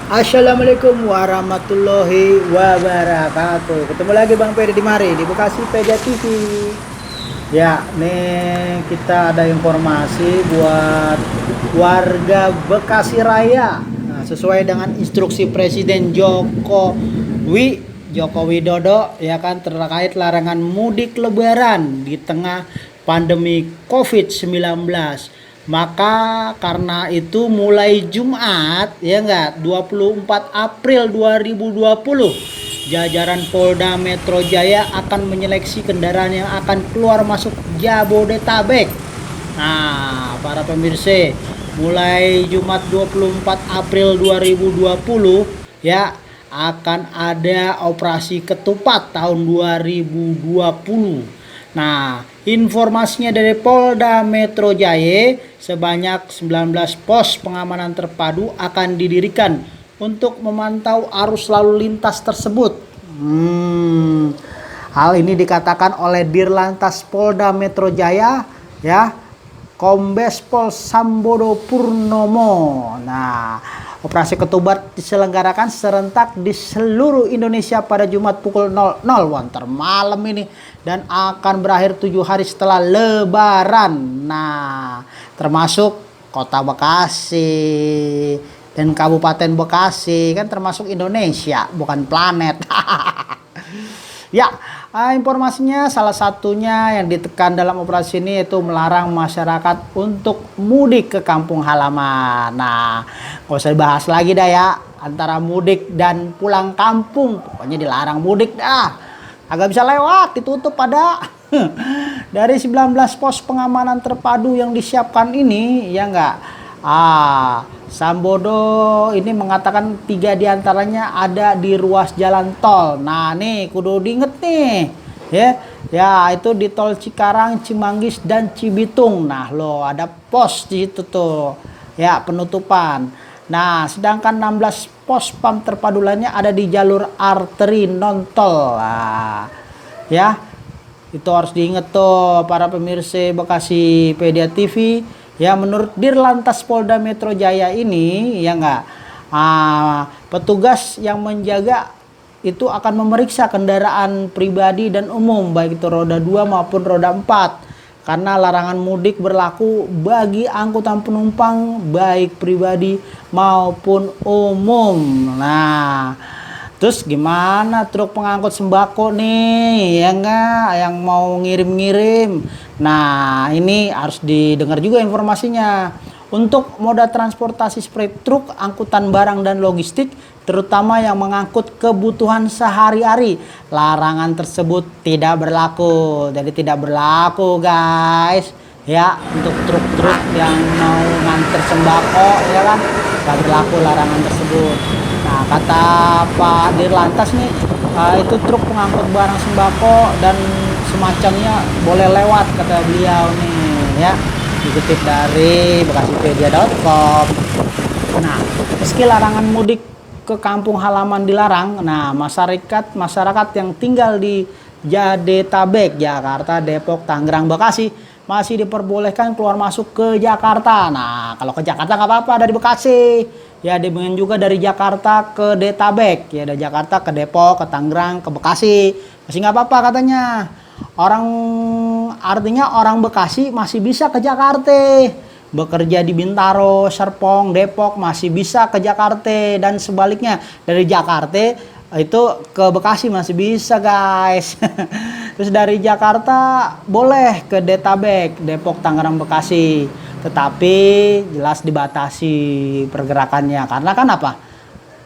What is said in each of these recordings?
Assalamualaikum warahmatullahi wabarakatuh. Ketemu lagi Bang Peri di mari di Bekasi Peja TV. Ya, nih kita ada informasi buat warga Bekasi Raya. Nah, sesuai dengan instruksi Presiden Joko Widodo ya kan terkait larangan mudik lebaran di tengah pandemi COVID-19. Maka karena itu mulai Jumat ya enggak 24 April 2020 jajaran Polda Metro Jaya akan menyeleksi kendaraan yang akan keluar masuk Jabodetabek. Nah, para pemirsa, mulai Jumat 24 April 2020 ya akan ada operasi ketupat tahun 2020. Nah, informasinya dari Polda Metro Jaya, sebanyak 19 pos pengamanan terpadu akan didirikan untuk memantau arus lalu lintas tersebut. Hal ini dikatakan oleh Dirlantas Polda Metro Jaya, ya, Kombes Pol Sambodo Purnomo. Nah, operasi ketupat diselenggarakan serentak di seluruh Indonesia pada Jumat pukul 00 malam ini dan akan berakhir 7 hari setelah Lebaran. Nah, termasuk Kota Bekasi dan Kabupaten Bekasi, kan termasuk Indonesia, bukan planet. Ya, informasinya salah satunya yang ditekan dalam operasi ini yaitu melarang masyarakat untuk mudik ke kampung halaman. Nah, nggak usah dibahas lagi dah ya, antara mudik dan pulang kampung. Pokoknya dilarang mudik dah. Agak bisa lewat, ditutup pada. Dari 19 pos pengamanan terpadu yang disiapkan ini, ya enggak? Sambodo ini mengatakan 3 diantaranya ada di ruas jalan tol. Nah nih kudu diinget nih ya itu di tol Cikarang, Cimanggis dan Cibitung. Nah lo ada pos di situ tuh ya penutupan. Nah sedangkan 16 pos pam terpadu lainnya ada di jalur arteri non tol. Nah, ya itu harus diinget tuh para pemirsa Bekasi Pedia TV. Ya menurut Dirlantas Polda Metro Jaya ini ya enggak petugas yang menjaga itu akan memeriksa kendaraan pribadi dan umum baik itu roda 2 maupun roda 4 karena larangan mudik berlaku bagi angkutan penumpang baik pribadi maupun umum. Nah, terus gimana truk pengangkut sembako nih ya enggak yang mau ngirim-ngirim. Nah, ini harus didengar juga informasinya. Untuk moda transportasi seperti truk, angkutan barang dan logistik, terutama yang mengangkut kebutuhan sehari-hari, larangan tersebut tidak berlaku. Jadi tidak berlaku, guys. Ya, untuk truk-truk yang mau nganter sembako, ya kan, tidak berlaku larangan tersebut. Nah, kata Pak Dirlantas nih, itu truk pengangkut barang sembako dan semacamnya boleh lewat kata beliau nih ya, dikutip dari bekasipedia.com. Nah, meski larangan mudik ke kampung halaman dilarang, nah masyarakat yang tinggal di Jabodetabek, Jakarta, Depok, Tangerang, Bekasi masih diperbolehkan keluar masuk ke Jakarta. Nah, kalau ke Jakarta nggak apa-apa dari Bekasi. Ya, demikian juga dari Jakarta ke Detabek. Ya, dari Jakarta ke Depok, ke Tangerang, ke Bekasi. Masih nggak apa-apa katanya. Artinya orang Bekasi masih bisa ke Jakarta. Bekerja di Bintaro, Serpong, Depok masih bisa ke Jakarta dan sebaliknya dari Jakarta itu ke Bekasi masih bisa, guys. Terus dari Jakarta boleh ke Detabek, Depok, Tangerang, Bekasi. Tetapi jelas dibatasi pergerakannya karena kan apa?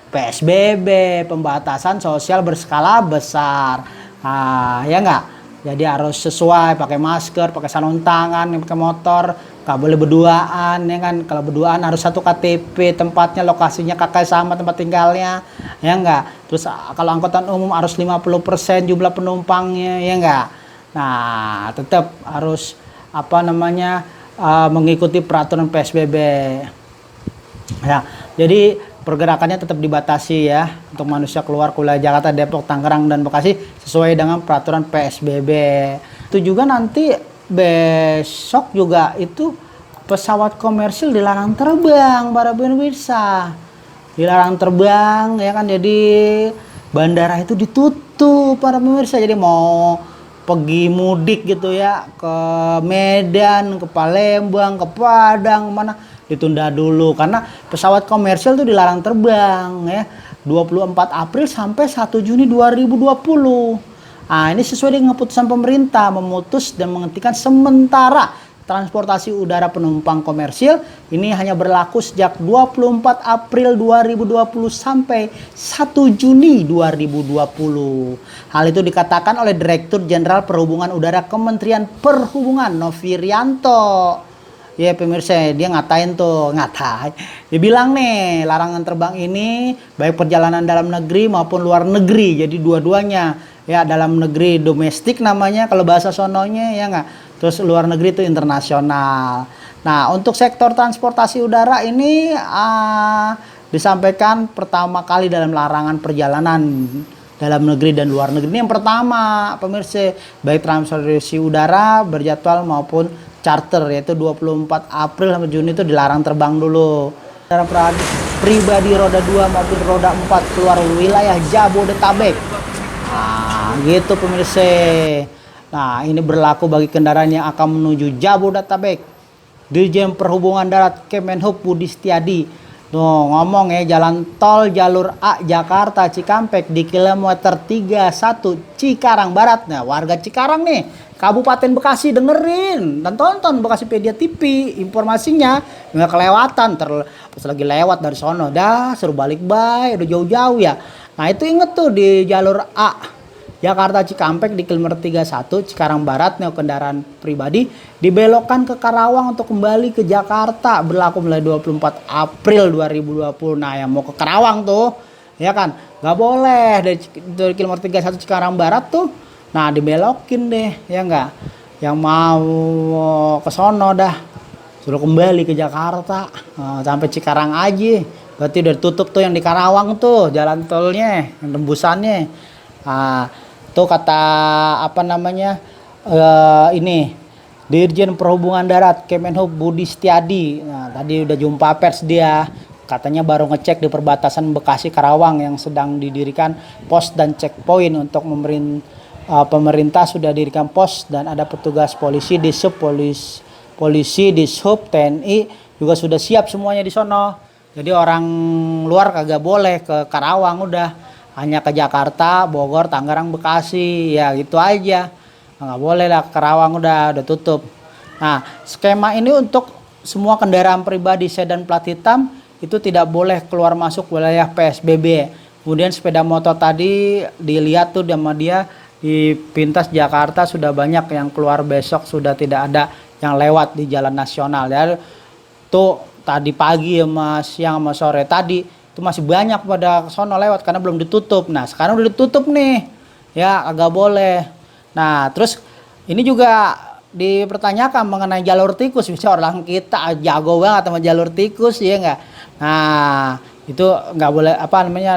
PSBB, pembatasan sosial berskala besar. Ya enggak? Jadi harus sesuai, pakai masker, pakai sarung tangan, pakai motor, nggak boleh berduaan, ya kan? Kalau berduaan harus satu KTP, tempatnya, lokasinya kakak sama tempat tinggalnya, ya enggak? Terus kalau angkutan umum harus 50% jumlah penumpangnya, ya enggak? Nah, tetap harus mengikuti peraturan PSBB. Ya, jadi pergerakannya tetap dibatasi ya untuk manusia keluar wilayah Jakarta, Depok, Tangerang dan Bekasi sesuai dengan peraturan PSBB. Itu juga nanti besok juga itu pesawat komersil dilarang terbang para pemirsa. dilarang terbang ya kan. Jadi bandara itu ditutup para pemirsa. Jadi mau pergi mudik gitu ya ke Medan, ke Palembang, ke Padang, mana ditunda dulu karena pesawat komersial tuh dilarang terbang ya 24 April sampai 1 Juni 2020. Nah, ini sesuai dengan keputusan pemerintah memutus dan menghentikan sementara transportasi udara penumpang komersil. Ini hanya berlaku sejak 24 April 2020 sampai 1 Juni 2020. Hal itu dikatakan oleh Direktur Jenderal Perhubungan Udara Kementerian Perhubungan Novi Rianto. Ya pemirsa, dia ngatain. Dia bilang nih, larangan terbang ini baik perjalanan dalam negeri maupun luar negeri. Jadi dua-duanya. Ya dalam negeri domestik namanya kalau bahasa sononya ya enggak. Terus luar negeri itu internasional. Nah, untuk sektor transportasi udara ini disampaikan pertama kali dalam larangan perjalanan dalam negeri dan luar negeri. Ini yang pertama, pemirsa, baik transportasi udara berjadwal maupun charter, yaitu 24 April sampai Juni itu dilarang terbang dulu. Kendaraan pribadi roda 2 maupun roda 4 keluar wilayah Jabodetabek. Nah, gitu pemirsa. Nah, ini berlaku bagi kendaraan yang akan menuju Jabodetabek. Dirjen Perhubungan Darat Kemenhub Budi Setiadi tuh ngomong ya, jalan tol jalur A Jakarta Cikampek di kilometer 31 Cikarang Barat. Nah, warga Cikarang nih, Kabupaten Bekasi dengerin dan tonton Bekasipedia TV, informasinya nggak kelewatan. Pas lagi lewat dari sono dah suruh balik udah jauh-jauh ya. Nah, itu inget tuh di jalur A Jakarta Cikampek di kilometer 31 Cikarang Barat, neo kendaraan pribadi dibelokkan ke Karawang untuk kembali ke Jakarta, berlaku mulai 24 April 2020. Nah, yang mau ke Karawang tuh ya kan nggak boleh dari kilometer 31 Cikarang Barat tuh. Nah, dibelokin deh ya enggak. Yang mau ke sono dah suruh kembali ke Jakarta. Nah, sampai Cikarang aja. Berarti udah tutup tuh yang di Karawang tuh jalan tolnya, yang tembusannya. Nah, tuh kata ini Dirjen Perhubungan Darat Kemenhub Budi Setiadi. Nah, tadi udah jumpa pers dia, katanya baru ngecek di perbatasan Bekasi Karawang yang sedang didirikan pos dan checkpoint. Untuk pemerintah sudah didirikan pos dan ada petugas polisi di polisi di sub TNI juga sudah siap semuanya di sono. Jadi orang luar kagak boleh ke Karawang, udah hanya ke Jakarta, Bogor, Tangerang, Bekasi, ya gitu aja. Nggak boleh lah ke Karawang, udah tutup. Nah, skema ini untuk semua kendaraan pribadi sedan plat hitam itu tidak boleh keluar masuk wilayah PSBB. Kemudian sepeda motor tadi dilihat tuh sama dia di pintas Jakarta sudah banyak yang keluar, besok sudah tidak ada yang lewat di jalan nasional. Ya tuh tadi pagi sama siang sama sore tadi itu masih banyak pada sono lewat karena belum ditutup. Nah, sekarang udah ditutup nih. Ya, agak boleh. Nah, terus ini juga dipertanyakan mengenai jalur tikus. Bisa orang kita jago banget sama jalur tikus ya enggak. Nah, itu nggak boleh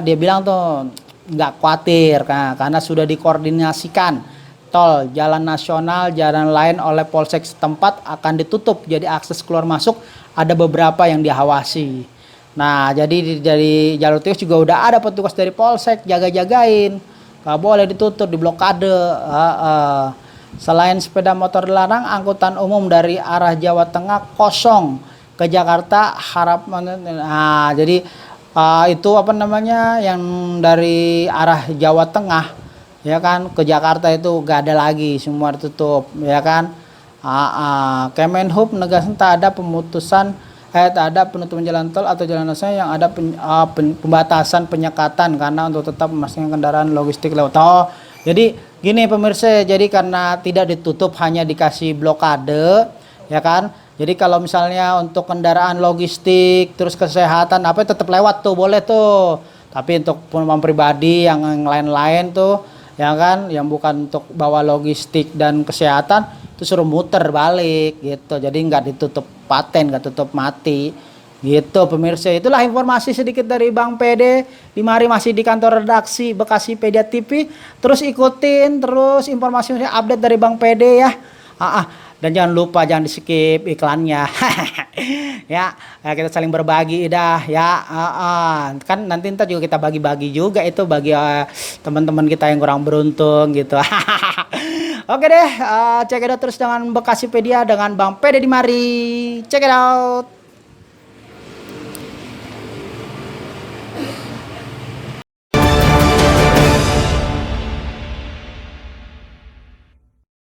dia bilang tuh nggak khawatir karena sudah dikoordinasikan. Tol, jalan nasional, jalan lain oleh polsek setempat akan ditutup. Jadi akses keluar masuk ada beberapa yang diawasi. Nah, jadi dari jalur tikus juga udah ada petugas dari polsek jaga-jagain. Gak boleh ditutup, diblokade. Selain sepeda motor dilarang, angkutan umum dari arah Jawa Tengah kosong ke Jakarta jadi itu yang dari arah Jawa Tengah ya kan ke Jakarta itu gak ada lagi, semua ditutup ya kan. Kemenhub menegaskan tak ada penutupan jalan tol atau jalan nasional yang ada pembatasan penyekatan karena untuk tetap memastikan kendaraan logistik lewat. Jadi gini pemirsa, jadi karena tidak ditutup hanya dikasih blokade ya kan. Jadi kalau misalnya untuk kendaraan logistik terus kesehatan tetap lewat tuh boleh tuh. Tapi untuk penumpang pribadi yang lain-lain tuh ya kan yang bukan untuk bawa logistik dan kesehatan itu suruh muter balik gitu. Jadi nggak ditutup paten, nggak tutup mati gitu pemirsa. Itulah informasi sedikit dari Bang PD. Mari masih di kantor redaksi Bekasipedia TV, terus ikutin terus informasi update dari Bang PD ya. Dan jangan lupa jangan di skip iklannya. Ya, kita saling berbagi dah ya. Kan nanti ntar juga kita bagi-bagi juga itu bagi teman-teman kita yang kurang beruntung gitu. Oke deh, check it out terus dengan Bekasipedia dengan Bang Pede di mari. Check it out.